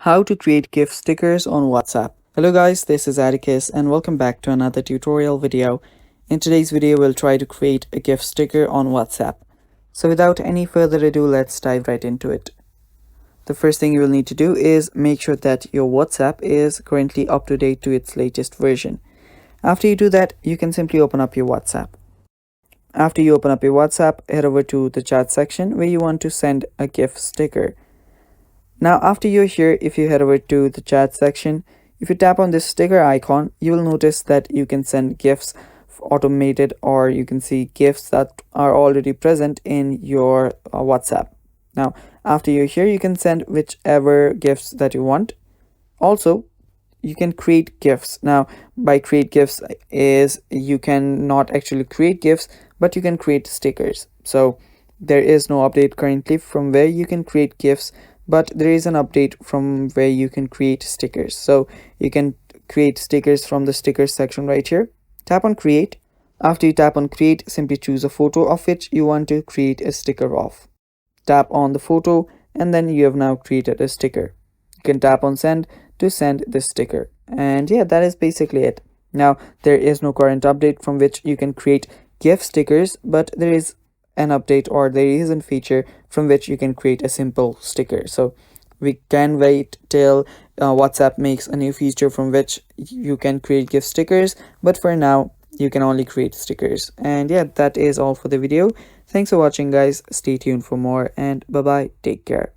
How to create GIF stickers on WhatsApp. Hello guys, this is Atticus and welcome back to another tutorial video. In today's video, we'll try to create a GIF sticker on WhatsApp. So without any further ado, let's dive right into it. The first thing you will need to do is make sure that your WhatsApp is currently up to date to its latest version. After you do that, you can simply open up your WhatsApp. After you open up your WhatsApp, head over to the chat section where you want to send a GIF sticker. Now, after you're here, if you head over to the chat section, if you tap on this sticker icon, you will notice that you can send GIFs automated, or you can see GIFs that are already present in your WhatsApp. Now, after you're here, you can send whichever GIFs that you want. Also, you can create GIFs. Now, by create GIFs is you can not actually create GIFs, but you can create stickers. So there is no update currently from where you can create GIFs, but there is an update from where you can create stickers. So you can create stickers from the stickers section right here. Tap on create. After you tap on create, simply choose a photo of which you want to create a sticker of. Tap on the photo and then you have now created a sticker. You can tap on send to send this sticker. And yeah, that is basically it. Now, there is no current update from which you can create GIF stickers, but there is an update, or there is a feature from which you can create a simple sticker. So we can wait till WhatsApp makes a new feature from which you can create GIF stickers, but for now you can only create stickers. And yeah, that is all for the video. Thanks for watching guys. Stay tuned for more, and bye bye, take care.